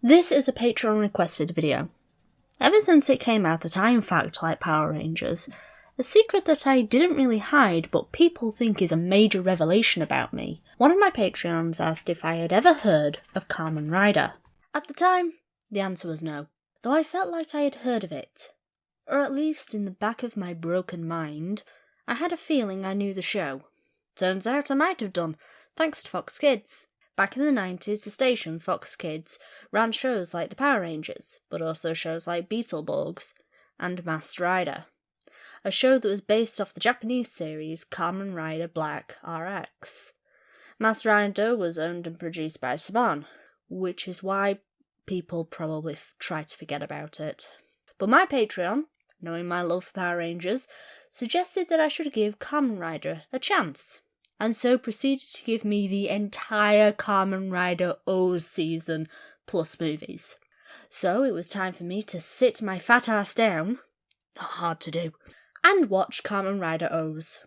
This is a Patreon requested video. Ever since it came out that I in fact like Power Rangers, a secret that I didn't really hide but people think is a major revelation about me, one of my Patreons asked if I had ever heard of Kamen Rider. At the time, the answer was no, though I felt like I had heard of it. Or at least in the back of my broken mind, I had a feeling I knew the show. Turns out I might have done, thanks to Fox Kids. Back in the 90s, the station, Fox Kids, ran shows like the Power Rangers, but also shows like Beetleborgs and Masked Rider, a show that was based off the Japanese series Kamen Rider Black RX. Masked Rider was owned and produced by Saban, which is why people probably try to forget about it. But my Patreon, knowing my love for Power Rangers, suggested that I should give Kamen Rider a chance, and so proceeded to give me the entire Kamen Rider OOOs season plus movies. So it was time for me to sit my fat ass down, not hard to do, and watch Kamen Rider OOOs.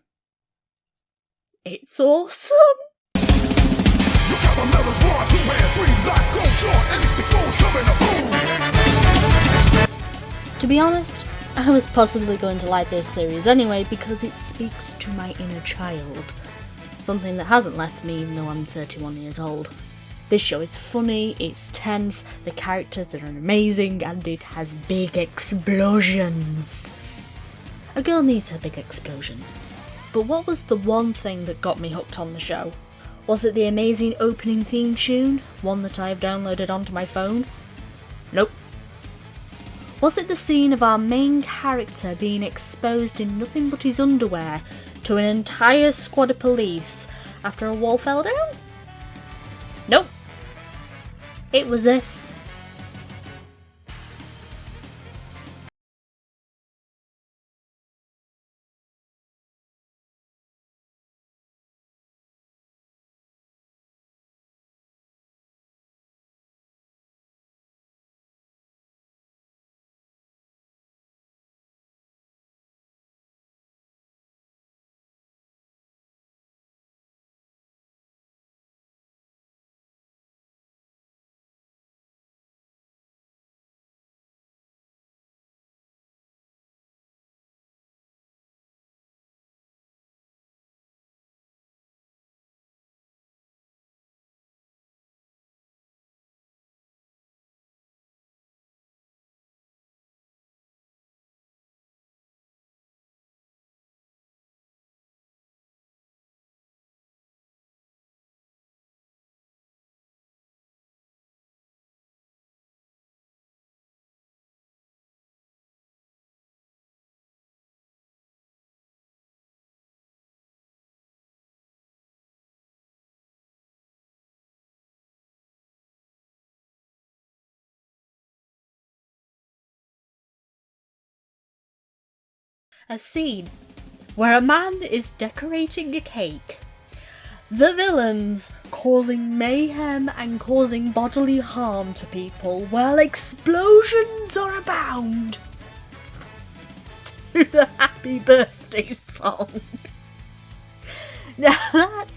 It's awesome! To be honest, I was possibly going to like this series anyway because it speaks to my inner child. Something that hasn't left me even though I'm 31 years old. This show is funny, it's tense, the characters are amazing, and it has big explosions. A girl needs her big explosions. But what was the one thing that got me hooked on the show? Was it the amazing opening theme tune, one that I've downloaded onto my phone? Nope. Was it the scene of our main character being exposed in nothing but his underwear to an entire squad of police after a wall fell down? Nope. It was this. A scene where a man is decorating a cake, the villains causing mayhem and causing bodily harm to people while explosions are abound, to the Happy Birthday song. Now that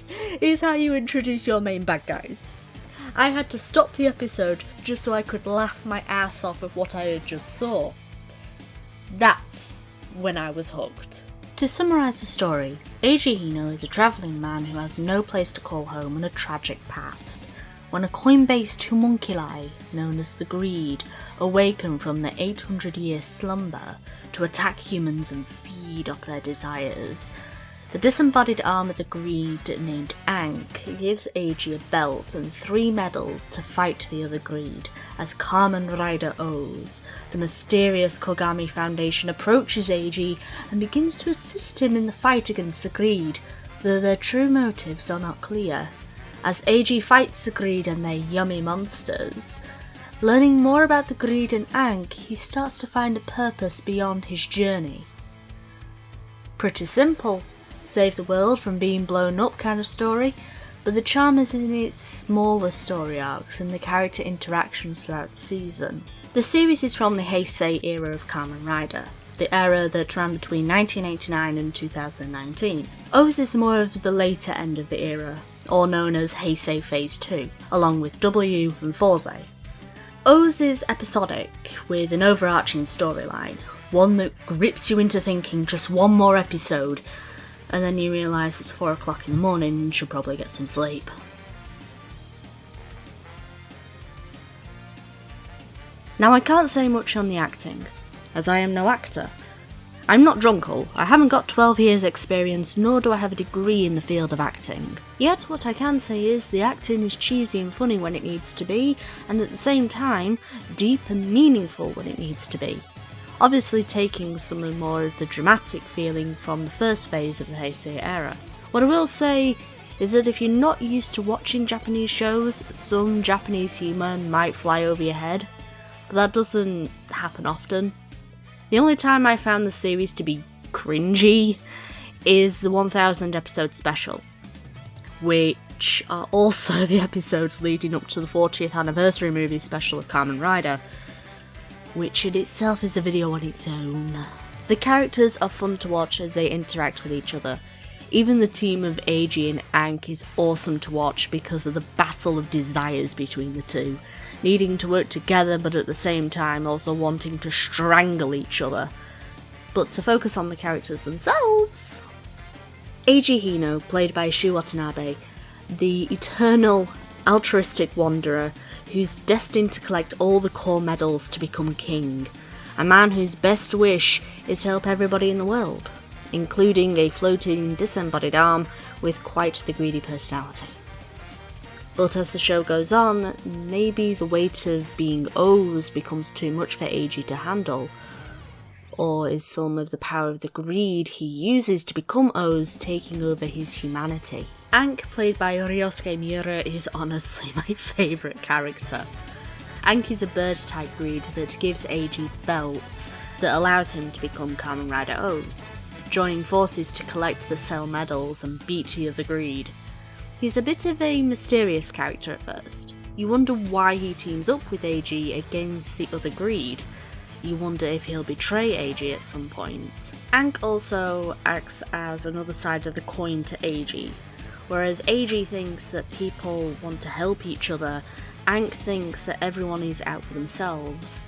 is how you introduce your main bad guys. I had to stop the episode just so I could laugh my ass off at what I had just saw. That's when I was hooked. To summarise the story, Agino is a travelling man who has no place to call home and a tragic past. When a coin-based homunculi, known as the Greed, awaken from their 800-year slumber to attack humans and feed off their desires, the disembodied arm of the Greed, named Ankh, gives Eiji a belt and 3 medals to fight the other Greed. As Kamen Rider OOOs, the mysterious Kogami Foundation approaches Eiji and begins to assist him in the fight against the Greed, though their true motives are not clear. As Eiji fights the Greed and their yummy monsters, learning more about the Greed and Ankh, he starts to find a purpose beyond his journey. Pretty simple. Save the world from being blown up kind of story, but the charm is in its smaller story arcs and the character interactions throughout the season. The series is from the Heisei era of Kamen Rider, the era that ran between 1989 and 2019. OOOs is more of the later end of the era, or known as Heisei Phase 2, along with W and Forzei. OOOs is episodic, with an overarching storyline, one that grips you into thinking just one more episode, and then you realise it's 4 o'clock in the morning and should probably get some sleep. Now I can't say much on the acting, as I am no actor. I'm not Drunkle, I haven't got 12 years experience, nor do I have a degree in the field of acting. Yet what I can say is the acting is cheesy and funny when it needs to be, and at the same time, deep and meaningful when it needs to be. Obviously taking some more of the dramatic feeling from the first phase of the Heisei era. What I will say is that if you're not used to watching Japanese shows, some Japanese humour might fly over your head, but that doesn't happen often. The only time I found the series to be cringy is the 1000 episode special, which are also the episodes leading up to the 40th anniversary movie special of Kamen Rider, which in itself is a video on its own. The characters are fun to watch as they interact with each other. Even the team of Eiji and Ank is awesome to watch because of the battle of desires between the two, needing to work together but at the same time also wanting to strangle each other. But to focus on the characters themselves, Eiji Hino, played by Shu Watanabe, the eternal altruistic wanderer who's destined to collect all the core medals to become king, a man whose best wish is to help everybody in the world, including a floating disembodied arm with quite the greedy personality. But as the show goes on, maybe the weight of being OOOs becomes too much for Eiji to handle, or is some of the power of the greed he uses to become OOOs taking over his humanity? Ank, played by Ryosuke Miura, is honestly my favourite character. Ank is a bird-type greed that gives Eiji the belt that allows him to become Kamen Rider OOOs, joining forces to collect the cell medals and beat the other greed. He's a bit of a mysterious character at first. You wonder why he teams up with Eiji against the other greed. You wonder if he'll betray Eiji at some point. Ank also acts as another side of the coin to Eiji. Whereas Eiji thinks that people want to help each other, Ank thinks that everyone is out for themselves.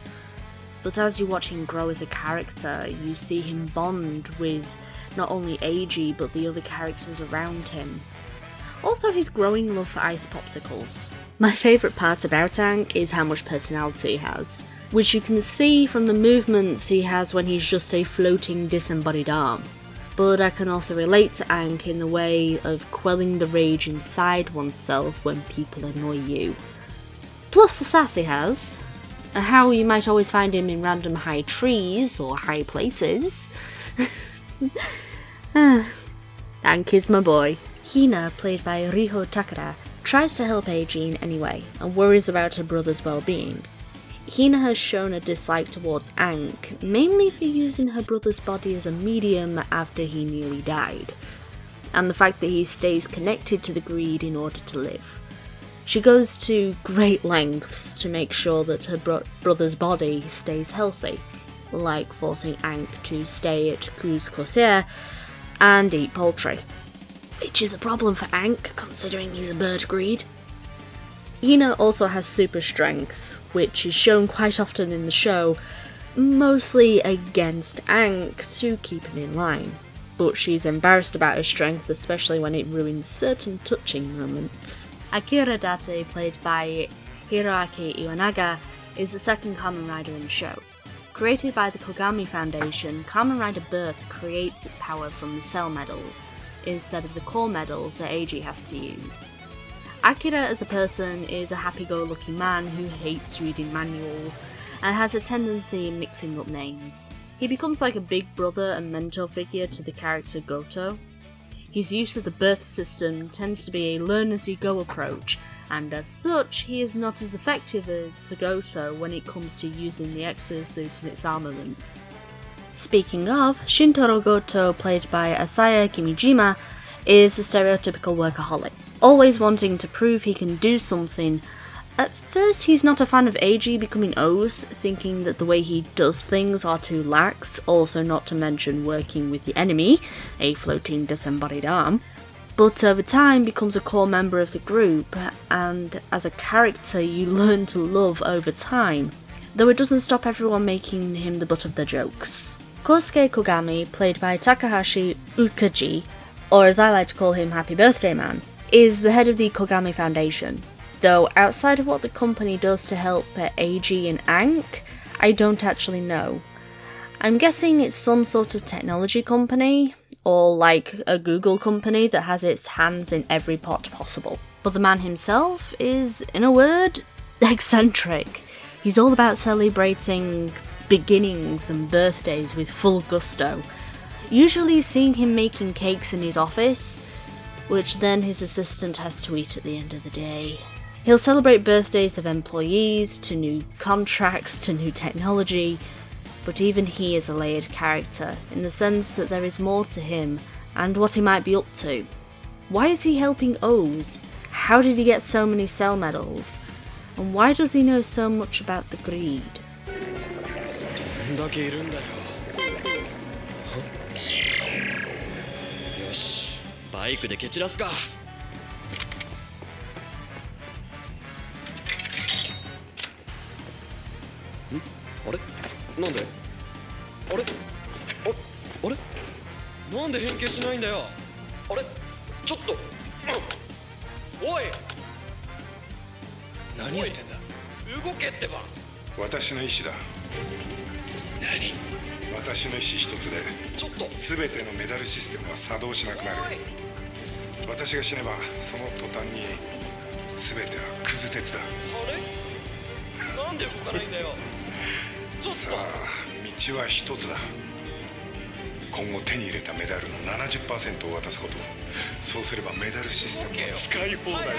But as you watch him grow as a character, you see him bond with not only Eiji but the other characters around him. Also his growing love for ice popsicles. My favourite part about Ank is how much personality he has, which you can see from the movements he has when he's just a floating disembodied arm. But I can also relate to Ank in the way of quelling the rage inside oneself when people annoy you. Plus the sass he has, how you might always find him in random high trees or high places. Ank is my boy. Hina, played by Riho Takara, tries to help Eiji in any way and worries about her brother's well-being. Hina has shown a dislike towards Ank, mainly for using her brother's body as a medium after he nearly died, and the fact that he stays connected to the greed in order to live. She goes to great lengths to make sure that her brother's body stays healthy, like forcing Ank to stay at Cruz Corsair and eat poultry, which is a problem for Ank considering he's a bird greed. Hina also has super strength, which is shown quite often in the show, mostly against Ank to keep him in line. But she's embarrassed about her strength, especially when it ruins certain touching moments. Akira Date, played by Hiroaki Iwanaga, is the second Kamen Rider in the show. Created by the Kogami Foundation, Kamen Rider Birth creates its power from the cell medals, instead of the core medals that Eiji has to use. Akira as a person is a happy-go-lucky man who hates reading manuals and has a tendency in mixing up names. He becomes like a big brother and mentor figure to the character Goto. His use of the birth system tends to be a learn-as-you-go approach, and as such, he is not as effective as Goto when it comes to using the exosuit and its armaments. Speaking of, Shintaro Goto, played by Asaya Kimijima, is a stereotypical workaholic, always wanting to prove he can do something. At first, he's not a fan of Eiji becoming OOOs, thinking that the way he does things are too lax, also not to mention working with the enemy, a floating disembodied arm. but over time becomes a core member of the group, and as a character you learn to love over time, though it doesn't stop everyone making him the butt of their jokes. Kosuke Kogami, played by Takahashi Ukaji, or as I like to call him, Happy Birthday Man, is the head of the Kogami Foundation, though outside of what the company does to help Eiji and Ank, I don't actually know. I'm guessing it's some sort of technology company, or like a Google company that has its hands in every pot possible. But the man himself is, in a word, eccentric. He's all about celebrating beginnings and birthdays with full gusto, usually seeing him making cakes in his office, which then his assistant has to eat at the end of the day. He'll celebrate birthdays of employees, to new contracts, to new technology, but even he is a layered character, in the sense that there is more to him and what he might be up to. Why is he helping OOOs? How did he get so many cell medals? And why does he know so much about the greed? だけいるんだよ。よし、バイクで蹴散らすか。あれ？なんで？あれ？あれ？なんで変形しないんだよ。あれ？ちょっと。おい。何やってんだ。動けってば。私の意志だ。何？私の意志一つで全てのメダルシステムは作動しなくなる。私が死ねばその途端に全てはクズ鉄だ。あれ？なんで動かないんだよ。ちょっと。さあ、道は一つだ。今後手に入れたメダルの 70% を渡すこと。そうすればメダルシステムは使い放題だ。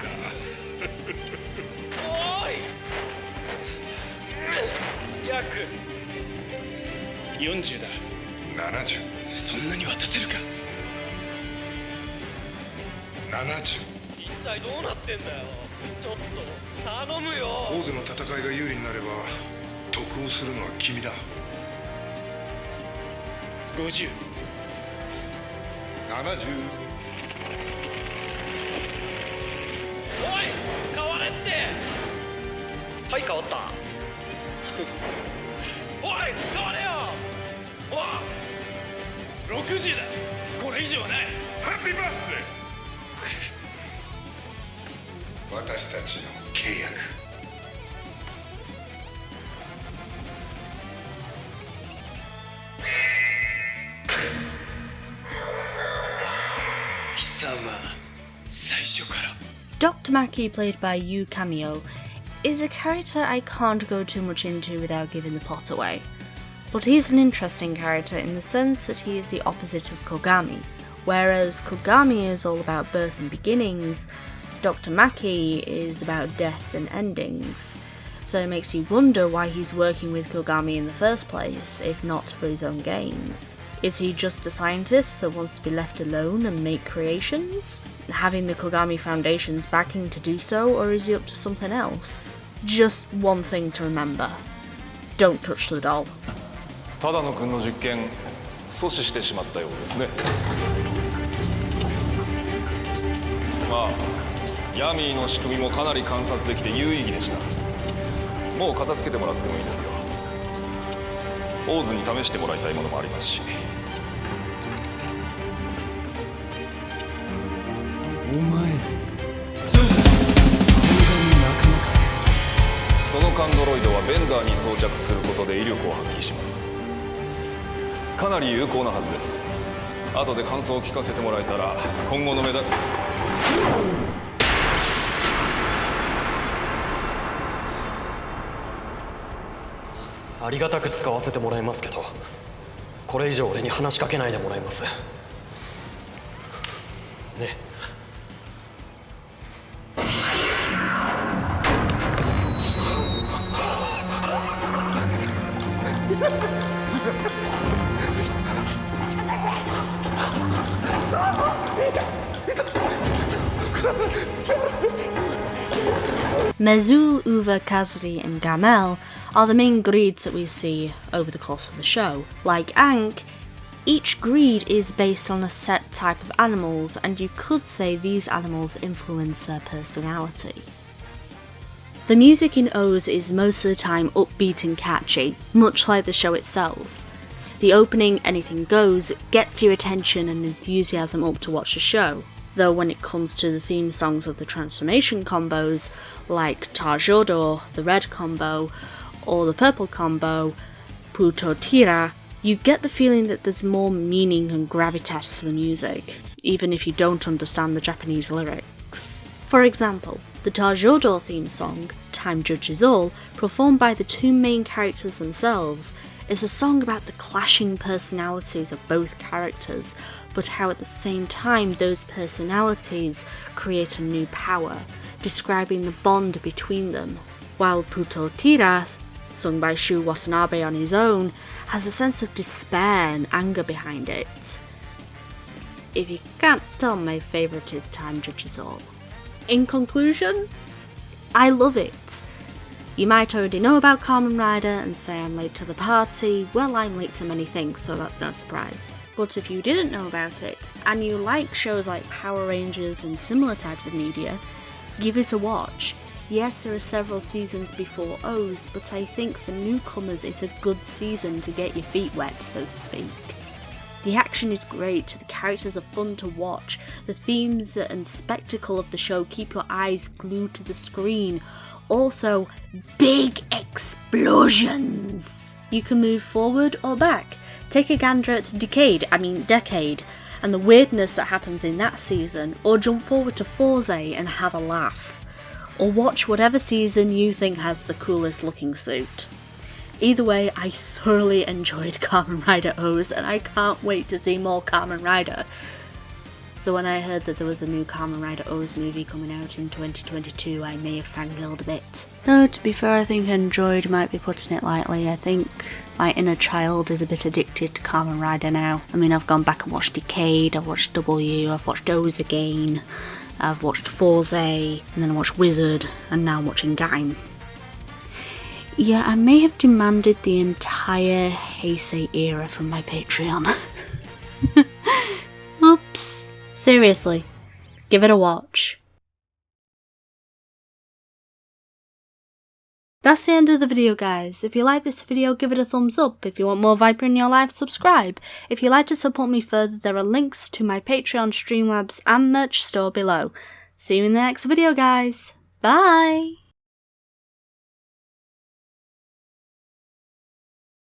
おい。約40だ。70。そんなに渡せるか。70。一体どうなってんだよ。ちょっと頼むよ。オーズの戦いが有利になれば得をするのは君だ。50。70。おい、変われって。はい、変わった。おい、変われよ。おい、60だ。これ以上はない。ハッピーバースデー。私たちの契約。貴様、最初から。Dr. Maki, played by Yu Kamio, is a character I can't go too much into without giving the plot away. But he's an interesting character in the sense that he is the opposite of Kogami. Whereas Kogami is all about birth and beginnings, Dr. Maki is about death and endings. So it makes you wonder why he's working with Kogami in the first place, if not for his own gains. Is he just a scientist that wants to be left alone and make creations, having the Kogami Foundation's backing to do so, or is he up to something else? Just one thing to remember. Don't touch the doll. 只野くんの実験阻止してしまったようですね。まあヤミーの仕組みもかなり観察できて有意義でした。もう片付けてもらってもいいですが、オーズに試してもらいたいものもありますし。お前そのカンドロイドはベンダーに装着することで威力を発揮します。かなり有効なはずです。後で感想を聞かせてもらえたら今後のメダル。ありがたく使わせてもらいますけど、これ以上俺に話しかけないでもらいますね。Mezul, Uva, Kazri and Gamel are the main greeds that we see over the course of the show. Like Ank, Each greed is based on a set type of animals, and you could say these animals influence their personality. The music in OOOs is most of the time upbeat and catchy, much like the show itself. The opening, Anything Goes, gets your attention and enthusiasm up to watch the show, though when it comes to the theme songs of the transformation combos, like Tajodo, the red combo, or the purple combo, Puto Tira, you get the feeling that there's more meaning and gravitas to the music, even if you don't understand the Japanese lyrics. For example, the Tajodo theme song, Time Judges All, performed by the two main characters themselves, is a song about the clashing personalities of both characters, but how at the same time those personalities create a new power, describing the bond between them, while Puto Tira, sung by Shu Watanabe on his own, has a sense of despair and anger behind it. If you can't tell, my favourite is Time Judges All. In conclusion, I love it. You might already know about Kamen Rider and say I'm late to the party. Well, I'm late to many things, so that's no surprise. But if you didn't know about it, and you like shows like Power Rangers and similar types of media, give it a watch. Yes, there are several seasons before OOOs, but I think for newcomers it's a good season to get your feet wet, so to speak. The action is great, the characters are fun to watch, the themes and spectacle of the show keep your eyes glued to the screen. Also, big explosions! You can move forward or back, take a gander at Decade, and the weirdness that happens in that season, or jump forward to Forze and have a laugh. Or watch whatever season you think has the coolest looking suit. Either way, I thoroughly enjoyed Kamen Rider OOOs, and I can't wait to see more Kamen Rider. So when I heard that there was a new Kamen Rider OOOs movie coming out in 2022, I may have fangirled a bit. Though, to be fair, I think enjoyed might be putting it lightly. I think my inner child is a bit addicted to Kamen Rider now. I mean, I've gone back and watched Decade, I've watched W, I've watched OOOs again, I've watched Forze, and then I watched Wizard, and now I'm watching Gaim. Yeah, I may have demanded the entire Heisei era from my Patreon. Oops. Seriously, give it a watch. That's the end of the video, guys. If you like this video, give it a thumbs up. If you want more Viper in your life, subscribe. If you'd like to support me further, there are links to my Patreon, Streamlabs and merch store below. See you in the next video, guys. Bye!